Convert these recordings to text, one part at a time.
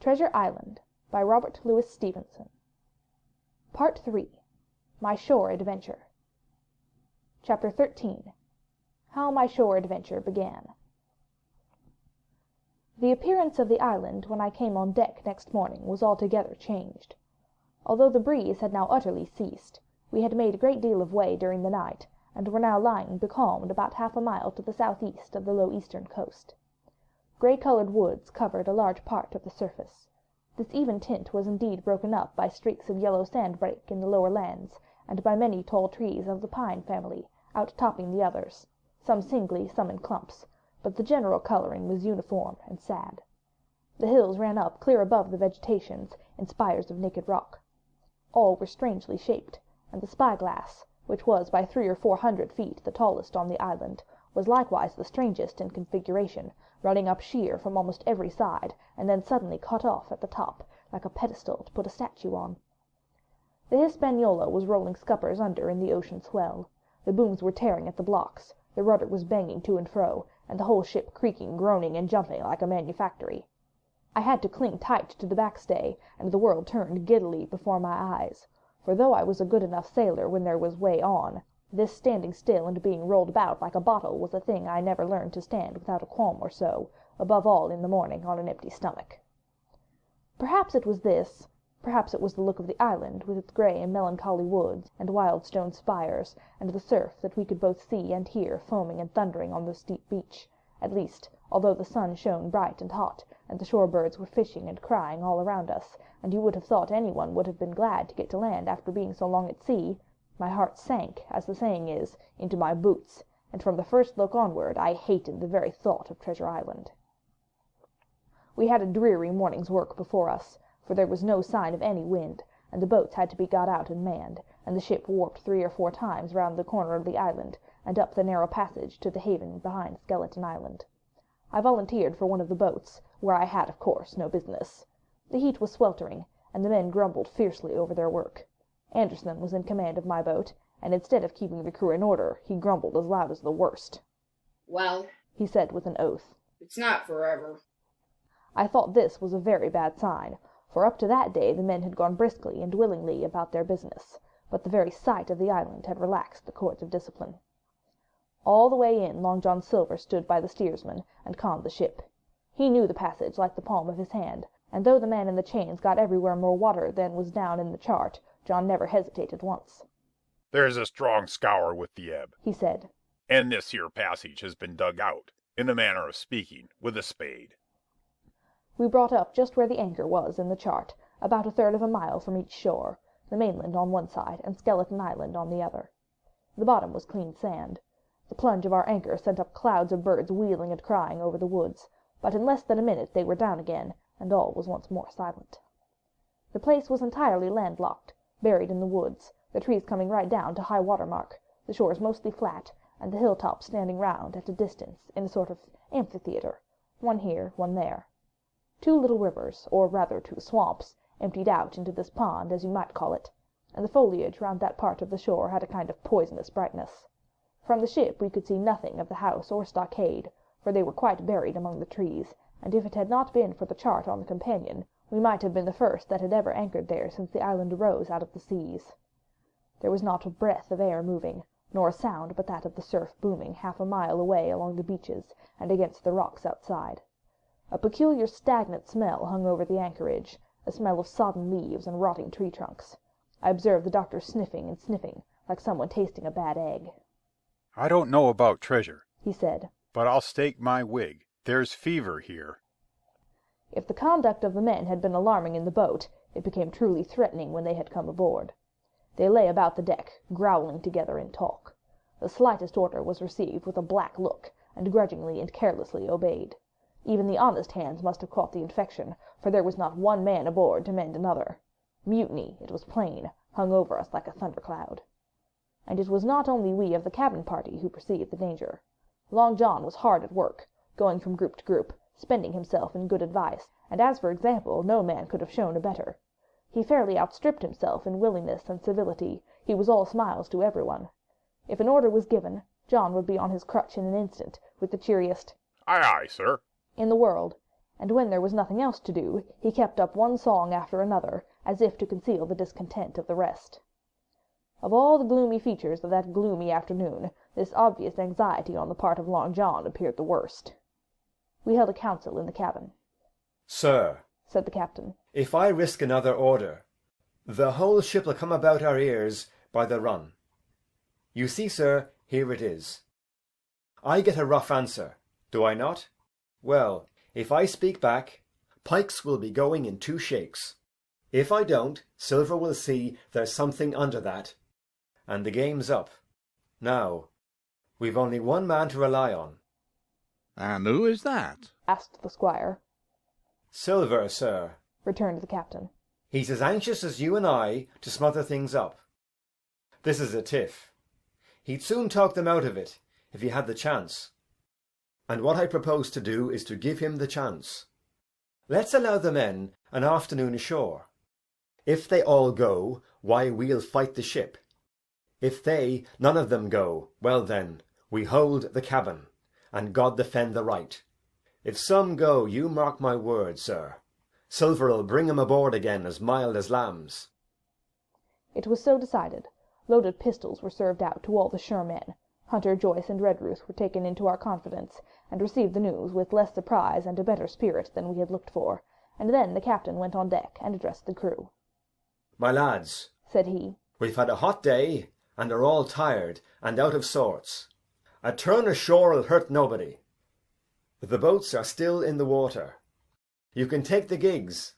Treasure Island by Robert Louis Stevenson. Part 3. My Shore Adventure. Chapter 13. How My Shore Adventure Began. The appearance of the island when I came on deck next morning was altogether changed. Although the breeze had now utterly ceased, we had made a great deal of way during the night, and were now lying becalmed about half a mile to the southeast of the low eastern coast. Grey-coloured woods covered a large part of the surface. This even tint was indeed broken up by streaks of yellow sandbreak in the lower lands, and by many tall trees of the pine family, outtopping the others, some singly, some in clumps, but the general colouring was uniform and sad. The hills ran up clear above the vegetations in spires of naked rock. All were strangely shaped, and the spyglass, which was by 300 or 400 feet the tallest on the island, was likewise the strangest in configuration, running up sheer from almost every side, and then suddenly cut off at the top, like a pedestal to put a statue on. The Hispaniola was rolling scuppers under in the ocean swell. The booms were tearing at the blocks, the rudder was banging to and fro, and the whole ship creaking, groaning, and jumping like a manufactory. I had to cling tight to the backstay, and the world turned giddily before my eyes, for though I was a good enough sailor when there was way on, this standing still and being rolled about like a bottle was a thing I never learned to stand without a qualm or so, above all in the morning on an empty stomach. Perhaps it was this, perhaps it was the look of the island, with its grey and melancholy woods, and wild stone spires, and the surf that we could both see and hear foaming and thundering on the steep beach. At least, although the sun shone bright and hot, and the shore birds were fishing and crying all around us, and you would have thought anyone would have been glad to get to land after being so long at sea, my heart sank, as the saying is, into my boots, and from the first look onward I hated the very thought of Treasure Island. We had a dreary morning's work before us, for there was no sign of any wind, and the boats had to be got out and manned, and the ship warped 3 or 4 times round the corner of the island, and up the narrow passage to the haven behind Skeleton Island. I volunteered for one of the boats, where I had, of course, no business. The heat was sweltering, and the men grumbled fiercely over their work. Anderson was in command of my boat, and instead of keeping the crew in order, he grumbled as loud as the worst. "Well," he said with an oath, "it's not forever." I thought this was a very bad sign, for up to that day the men had gone briskly and willingly about their business, but the very sight of the island had relaxed the cords of discipline. All the way in, Long John Silver stood by the steersman and conned the ship. He knew the passage like the palm of his hand, and though the man in the chains got everywhere more water than was down in the chart, John never hesitated once. "There's a strong scour with the ebb," he said, "and this here passage has been dug out, in a manner of speaking, with a spade." We brought up just where the anchor was in the chart, about 1/3 of a mile from each shore, the mainland on one side and Skeleton Island on the other. The bottom was clean sand. The plunge of our anchor sent up clouds of birds wheeling and crying over the woods, but in less than a minute they were down again, and all was once more silent. The place was entirely landlocked, buried in the woods, the trees coming right down to high water mark, the shores mostly flat, and the hilltops standing round at a distance in a sort of amphitheatre, one here, one there. 2 little rivers, or rather 2 swamps, emptied out into this pond, as you might call it, and the foliage round that part of the shore had a kind of poisonous brightness. From the ship we could see nothing of the house or stockade, for they were quite buried among the trees, and if it had not been for the chart on the companion, we might have been the first that had ever anchored there since the island arose out of the seas. There was not a breath of air moving, nor a sound but that of the surf booming half a mile away along the beaches and against the rocks outside. A peculiar stagnant smell hung over the anchorage, a smell of sodden leaves and rotting tree trunks. I observed the doctor sniffing and sniffing, like someone tasting a bad egg. "I don't know about treasure," he said, "but I'll stake my wig. There's fever here." If the conduct of the men had been alarming in the boat, it became truly threatening when they had come aboard. They lay about the deck, growling together in talk. The slightest order was received with a black look, and grudgingly and carelessly obeyed. Even the honest hands must have caught the infection, for there was not one man aboard to mend another. Mutiny, it was plain, hung over us like a thundercloud. And it was not only we of the cabin party who perceived the danger. Long John was hard at work, going from group to group, spending himself in good advice, and as for example no man could have shown a better. He fairly outstripped himself in willingness and civility. He was all smiles to everyone. If an order was given, John would be on his crutch in an instant, with the cheeriest "Aye, aye, sir," in the world, and when there was nothing else to do, he kept up one song after another, as if to conceal the discontent of the rest. Of all the gloomy features of that gloomy afternoon, this obvious anxiety on the part of Long John appeared the worst. We held a council in the cabin. "Sir," said the captain, "if I risk another order, the whole ship'll come about our ears by the run. You see, sir, here it is. I get a rough answer, do I not? Well, if I speak back, Pikes will be going in 2 shakes. If I don't, Silver will see there's something under that, and the game's up. Now, we've only one man to rely on." "And who is that?" asked the squire. "Silver, sir. Returned the captain. He's as anxious as you and I to smother things up. This is a tiff. He'd soon talk them out of it, if he had the chance. And what I propose to do is to give him the chance. Let's allow the men an afternoon ashore. If they all go, why, we'll fight the ship. If they none of them go, well then, we hold the cabin, and God defend the right. If some go, you mark my word, sir, Silver'll bring 'em aboard again as mild as lambs." It was so decided. Loaded pistols were served out to all the sure men. Hunter, Joyce, and Redruth were taken into our confidence, and received the news with less surprise and a better spirit than we had looked for, and then the captain went on deck and addressed the crew. "My lads," said he, "we've had a hot day, and are all tired and out of sorts. A turn ashore'll hurt nobody. The boats are still in the water. You can take the gigs,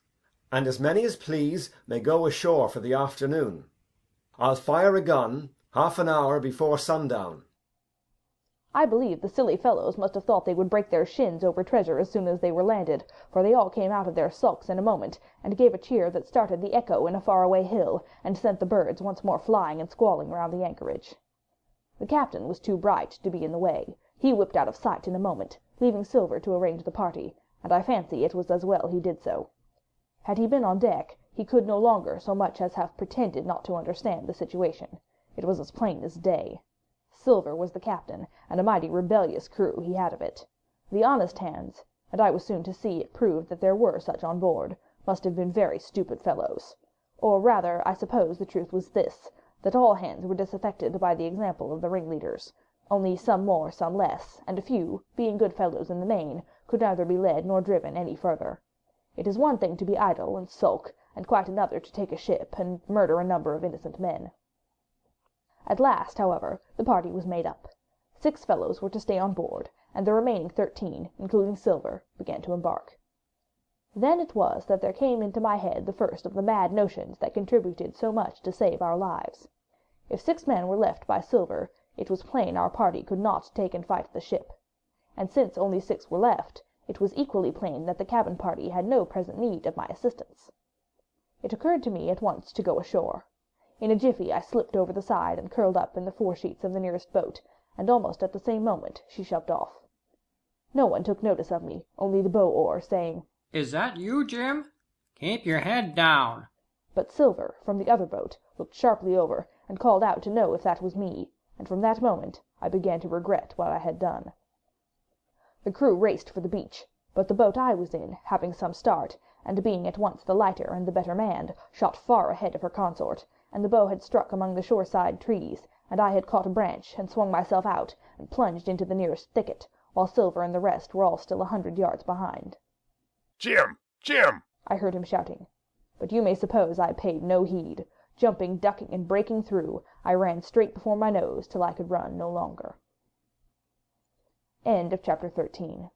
and as many as please may go ashore for the afternoon. I'll fire a gun half an hour before sundown." I believe the silly fellows must have thought they would break their shins over treasure as soon as they were landed, for they all came out of their sulks in a moment, and gave a cheer that started the echo in a far-away hill, and sent the birds once more flying and squalling round the anchorage. The captain was too bright to be in the way. He whipped out of sight in a moment, leaving Silver to arrange the party, and I fancy it was as well he did so. Had he been on deck, he could no longer so much as have pretended not to understand the situation. It was as plain as day. Silver was the captain, and a mighty rebellious crew he had of it. The honest hands, and I was soon to see it proved that there were such on board, must have been very stupid fellows. Or rather, I suppose the truth was this, that all hands were disaffected by the example of the ringleaders, only some more, some less, and a few, being good fellows in the main, could neither be led nor driven any further. It is one thing to be idle and sulk, and quite another to take a ship and murder a number of innocent men. At last, however, the party was made up. 6 fellows were to stay on board, and the remaining 13, including Silver, began to embark. Then it was that there came into my head the first of the mad notions that contributed so much to save our lives. If 6 men were left by Silver, it was plain our party could not take and fight the ship. And since only 6 were left, it was equally plain that the cabin party had no present need of my assistance. It occurred to me at once to go ashore. In a jiffy I slipped over the side and curled up in the foresheets of the nearest boat, and almost at the same moment she shoved off. No one took notice of me, only the bow-oar, saying, "Is that you, Jim? Keep your head down." But Silver, from the other boat, looked sharply over, and called out to know if that was me, and from that moment I began to regret what I had done. The crew raced for the beach, but the boat I was in, having some start, and being at once the lighter and the better manned, shot far ahead of her consort, and the bow had struck among the shoreside trees, and I had caught a branch and swung myself out and plunged into the nearest thicket, while Silver and the rest were all still 100 yards behind. "Jim! Jim!" I heard him shouting, but you may suppose I paid no heed. Jumping, ducking, and breaking through, I ran straight before my nose till I could run no longer. End of chapter 13.